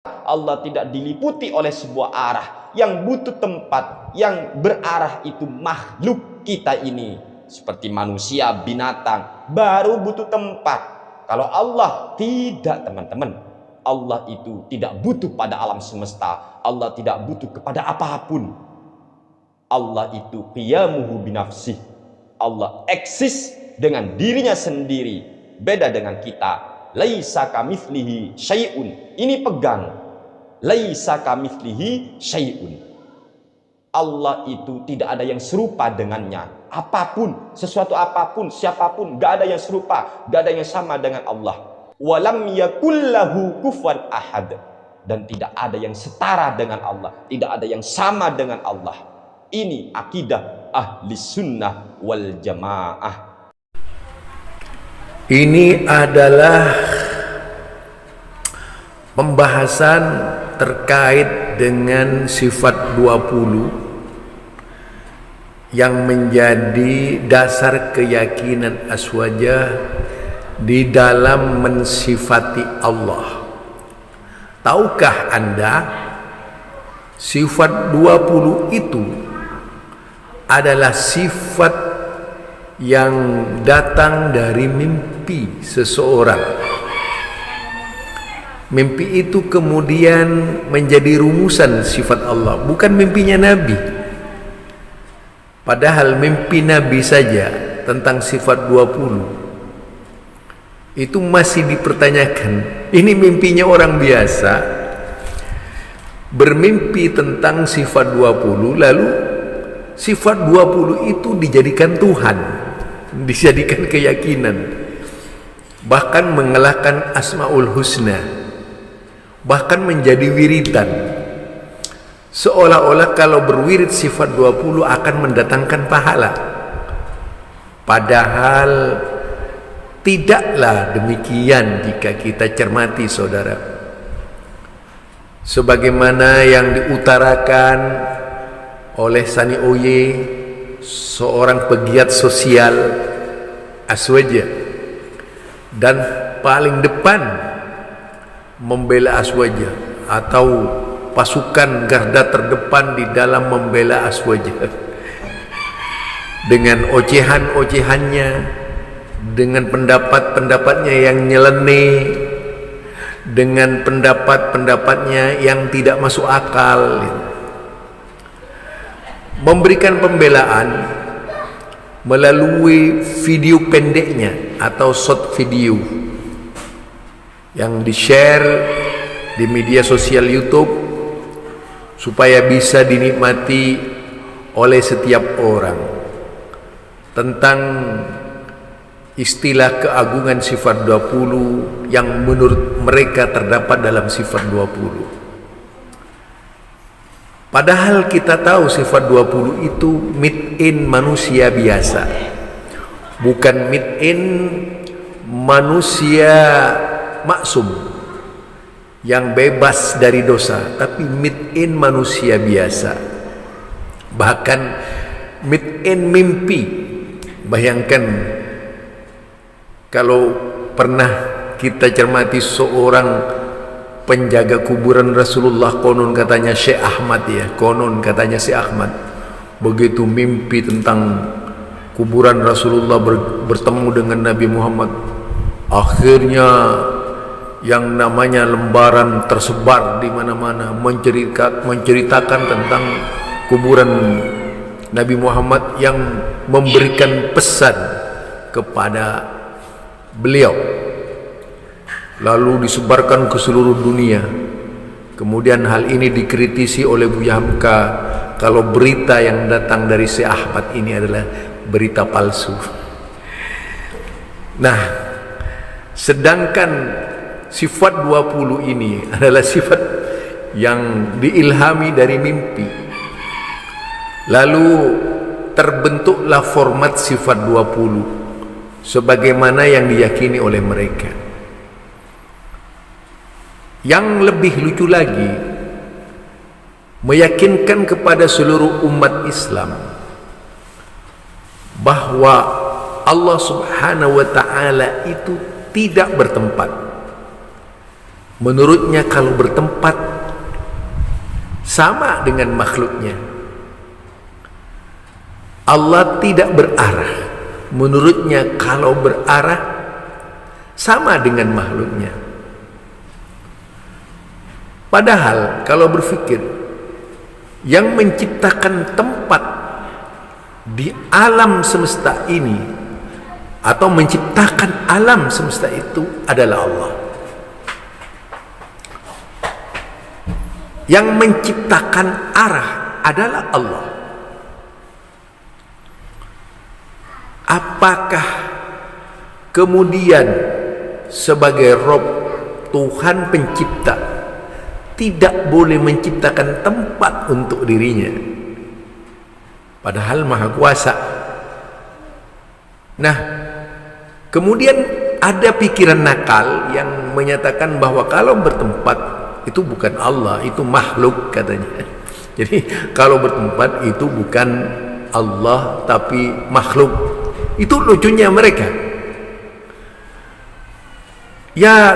Allah tidak diliputi oleh sebuah arah. Yang butuh tempat, yang berarah itu makhluk kita ini. Seperti manusia, binatang, baru butuh tempat. Kalau Allah tidak, teman-teman. Allah itu tidak butuh pada alam semesta. Allah tidak butuh kepada apapun. Allah itu qiyamuhu binafsih. Allah eksis dengan dirinya sendiri. Beda dengan kita. Laisa kamitslihi syai'un. Ini pegang. Laisa kamitslihi syai'un. Allah itu tidak ada yang serupa dengannya. Apapun, sesuatu apapun, siapapun, gak ada yang serupa, gak ada yang sama dengan Allah. Walam yakullahu kufuwan ahad. Dan tidak ada yang setara dengan Allah, tidak ada yang sama dengan Allah. Ini akidah ahli sunnah wal jamaah. Ini adalah pembahasan terkait dengan sifat 20 yang menjadi dasar keyakinan Aswajah di dalam mensifati Allah. Tahukah Anda sifat 20 itu adalah sifat yang datang dari mimpi seseorang. Mimpi itu kemudian menjadi rumusan sifat Allah, bukan mimpinya Nabi. Padahal mimpi Nabi saja tentang sifat 20 itu masih dipertanyakan. Ini mimpinya orang biasa bermimpi tentang sifat 20, lalu sifat 20 itu dijadikan Tuhan, dijadikan keyakinan, bahkan mengalahkan Asmaul Husna, bahkan menjadi wiridan, seolah-olah kalau berwirid sifat 20 akan mendatangkan pahala. Padahal tidaklah demikian jika kita cermati, saudara. Sebagaimana yang diutarakan oleh Sani Oye, seorang pegiat sosial Aswajah, dan paling depan membela Aswajah, atau pasukan garda terdepan di dalam membela Aswajah, dengan ocehan-ocehannya, dengan pendapat-pendapatnya yang nyeleneh, dengan pendapat-pendapatnya yang tidak masuk akal, memberikan pembelaan melalui video pendeknya atau short video yang di-share di media sosial YouTube supaya bisa dinikmati oleh setiap orang, tentang istilah keagungan sifat 20 yang menurut mereka terdapat dalam sifat 20. Padahal kita tahu sifat 20 itu made-in manusia biasa, bukan made-in manusia maksum yang bebas dari dosa, tapi made-in manusia biasa, bahkan made-in mimpi. Bayangkan kalau pernah kita cermati seorang penjaga kuburan Rasulullah, konon katanya Syekh Ahmad, ya, konon katanya Syekh Ahmad, begitu mimpi tentang kuburan Rasulullah bertemu dengan Nabi Muhammad, akhirnya yang namanya lembaran tersebar di mana-mana menceritakan tentang kuburan Nabi Muhammad yang memberikan pesan kepada beliau, lalu disebarkan ke seluruh dunia. Kemudian hal ini dikritisi oleh Buya Hamka kalau berita yang datang dari Syekh Ahmad ini adalah berita palsu. Nah, sedangkan sifat 20 ini adalah sifat yang diilhami dari mimpi, lalu terbentuklah format sifat 20 sebagaimana yang diyakini oleh mereka. Yang lebih lucu lagi, meyakinkan kepada seluruh umat Islam bahwa Allah Subhanahu wa ta'ala itu tidak bertempat, menurutnya kalau bertempat sama dengan makhluknya. Allah tidak berarah, menurutnya kalau berarah sama dengan makhluknya. Padahal kalau berpikir, yang menciptakan tempat di alam semesta ini atau menciptakan alam semesta itu adalah Allah. Yang menciptakan arah adalah Allah. Apakah kemudian sebagai Rob, Tuhan pencipta, tidak boleh menciptakan tempat untuk dirinya, padahal Maha Kuasa? Nah, kemudian ada pikiran nakal yang menyatakan bahwa kalau bertempat itu bukan Allah, itu makhluk katanya. Jadi kalau bertempat itu bukan Allah tapi makhluk. Itu lucunya mereka. Ya,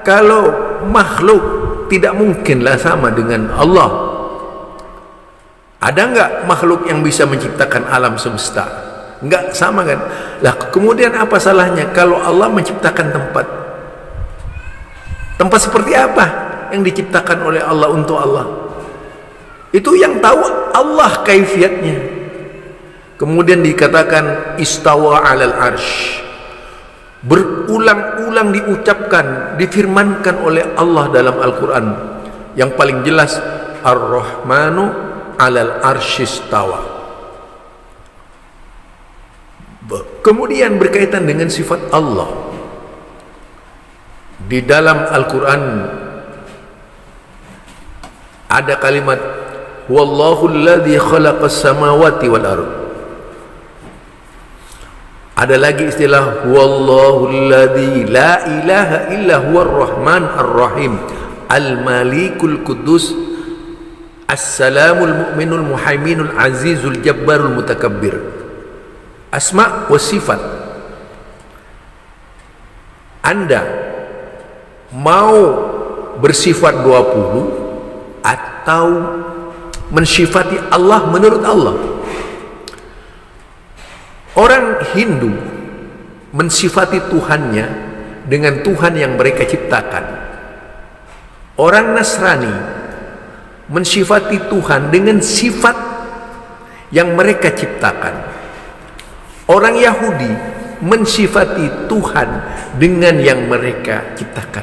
kalau makhluk tidak mungkinlah sama dengan Allah. Ada enggak makhluk yang bisa menciptakan alam semesta? Enggak sama kan? Lah kemudian apa salahnya kalau Allah menciptakan tempat? Tempat seperti apa yang diciptakan oleh Allah untuk Allah? Itu yang tahu Allah kaifiatnya. Kemudian dikatakan istawa 'alal arsy. Berulang-ulang diucapkan, difirmankan oleh Allah dalam Al-Quran. Yang paling jelas, Ar-Rahmanu 'alal arsy istawa. Kemudian berkaitan dengan sifat Allah. Di dalam Al-Quran ada kalimat Wallahu alladhi khalaqas samawati wal ardh. Ada lagi istilah Wallahu alladhi la ilaha illa huwar rahman ar-rahim al-malikul kudus as-salamul mu'minul muhaiminul azizul jabbarul mutakabbir. Asma wa sifat. Anda mau bersifat 20 atau mensifati Allah menurut Allah? Orang Hindu mensifati Tuhannya dengan Tuhan yang mereka ciptakan. Orang Nasrani mensifati Tuhan dengan sifat yang mereka ciptakan. Orang Yahudi mensifati Tuhan dengan yang mereka ciptakan.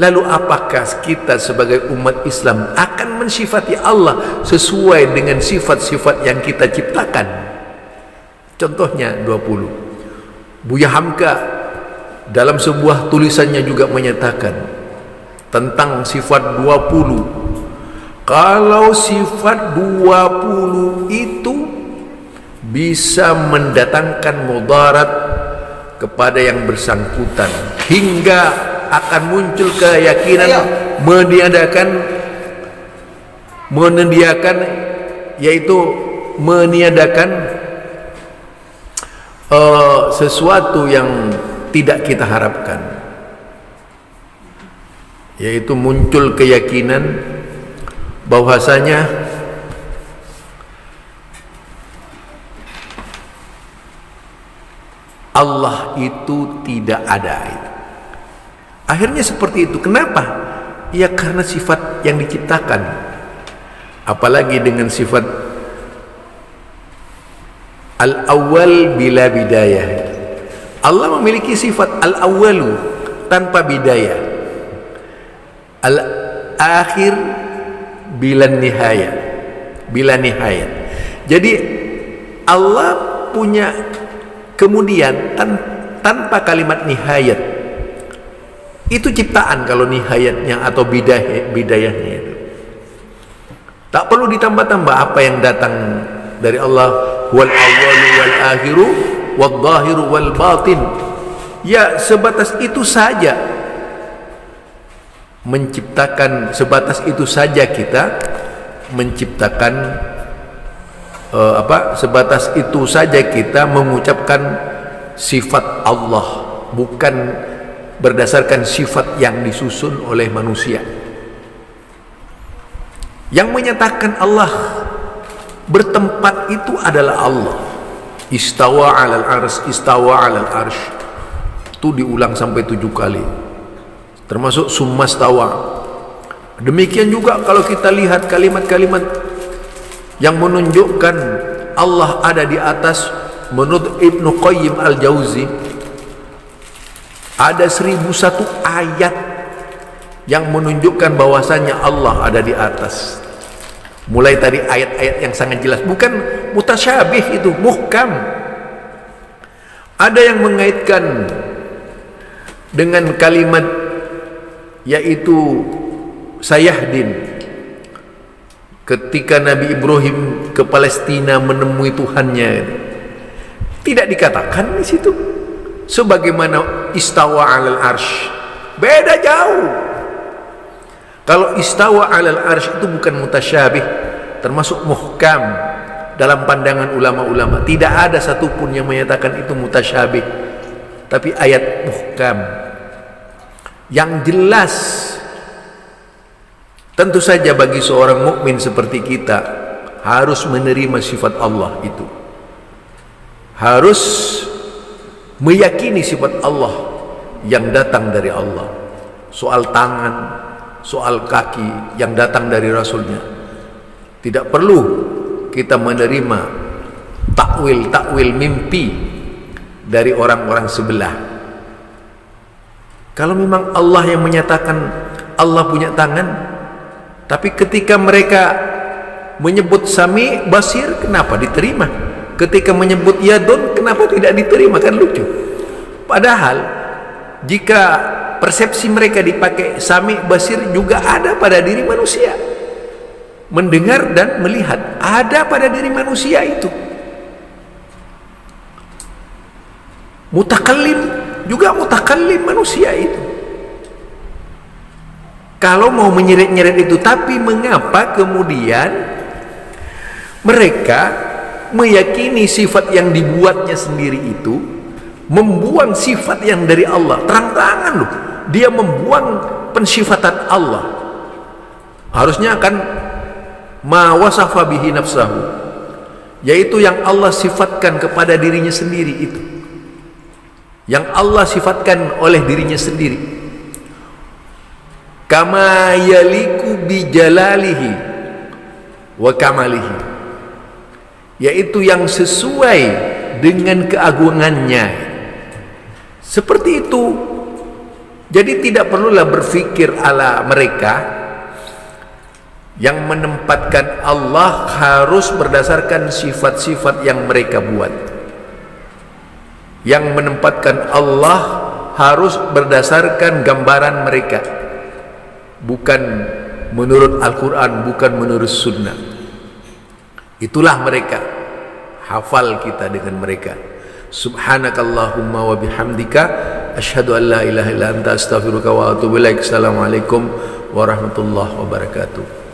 Lalu apakah kita sebagai umat Islam akan mensifati Allah sesuai dengan sifat-sifat yang kita ciptakan? Contohnya 20. Buya Hamka dalam sebuah tulisannya juga menyatakan tentang sifat 20. Kalau sifat 20 itu bisa mendatangkan mudarat kepada yang bersangkutan hingga akan muncul keyakinan meniadakan sesuatu yang tidak kita harapkan, yaitu muncul keyakinan bahwasanya Allah itu tidak ada. Akhirnya seperti itu. Kenapa? Ya karena sifat yang diciptakan. Apalagi dengan sifat Al-awwal bila bidayah. Allah memiliki sifat al-awwalu tanpa bidayah, al-akhir bila nihayat. Jadi Allah punya kemudian tanpa kalimat nihayat. Itu ciptaan kalau nihayatnya atau bidayahnya itu. Tak perlu ditambah-tambah apa yang datang dari Allah. Wal awwalu wal akhiru wal zahiru wal batin. Ya sebatas itu saja menciptakan, sebatas itu saja kita menciptakan sebatas itu saja kita mengucapkan sifat Allah, bukan berdasarkan sifat yang disusun oleh manusia. Yang menyatakan Allah bertempat itu adalah Allah. Istawa 'alal arsy, istawa 'alal arsy. Itu diulang sampai 7 kali. Termasuk summastawa. Demikian juga kalau kita lihat kalimat-kalimat yang menunjukkan Allah ada di atas, menurut Ibnu Qayyim Al-Jauzi ada 1001 ayat yang menunjukkan bahwasanya Allah ada di atas. Mulai tadi ayat-ayat yang sangat jelas, bukan mutasyabih, itu muhkam. Ada yang mengaitkan dengan kalimat yaitu sayahdin, ketika Nabi Ibrahim ke Palestina menemui Tuhannya, tidak dikatakan di situ sebagaimana istawa 'alal arsy. Beda jauh. Kalau istawa 'alal arsy itu bukan mutasyabih, termasuk muhkam dalam pandangan ulama-ulama. Tidak ada satupun yang menyatakan itu mutasyabih, tapi ayat muhkam yang jelas. Tentu saja bagi seorang mukmin seperti kita harus menerima sifat Allah itu. Harus meyakini sifat Allah yang datang dari Allah. Soal tangan, soal kaki yang datang dari Rasulnya. Tidak perlu kita menerima takwil-takwil mimpi dari orang-orang sebelah. Kalau memang Allah yang menyatakan Allah punya tangan, tapi ketika mereka menyebut Sami Basir, kenapa diterima? Ketika menyebut Yadun, kenapa tidak diterima? Kan lucu. Padahal jika persepsi mereka dipakai Sami Basir juga ada pada diri manusia. Mendengar dan melihat ada pada diri manusia itu. Mutakallim juga mutakallim manusia itu. Kalau mau menyeret-nyeret itu, tapi mengapa kemudian mereka meyakini sifat yang dibuatnya sendiri itu, membuang sifat yang dari Allah? Terang-terangan loh, dia membuang pensifatan Allah. Harusnya akan ma wasafa bihi nafsahu, yaitu yang Allah sifatkan kepada dirinya sendiri itu, yang Allah sifatkan oleh dirinya sendiri. Kama yaliku bijalalihi wa kamalihi, yaitu yang sesuai dengan keagungannya. Seperti itu. Jadi tidak perlulah berfikir ala mereka yang menempatkan Allah harus berdasarkan sifat-sifat yang mereka buat, yang menempatkan Allah harus berdasarkan gambaran mereka, bukan menurut Al-Quran, bukan menurut Sunnah. Itulah mereka. Hafal kita dengan mereka. Subhanakallahumma wa bihamdika asyhadu an la ilaha illa anta astaghfiruka wa atubu ilaik. Assalamualaikum warahmatullahi wabarakatuh.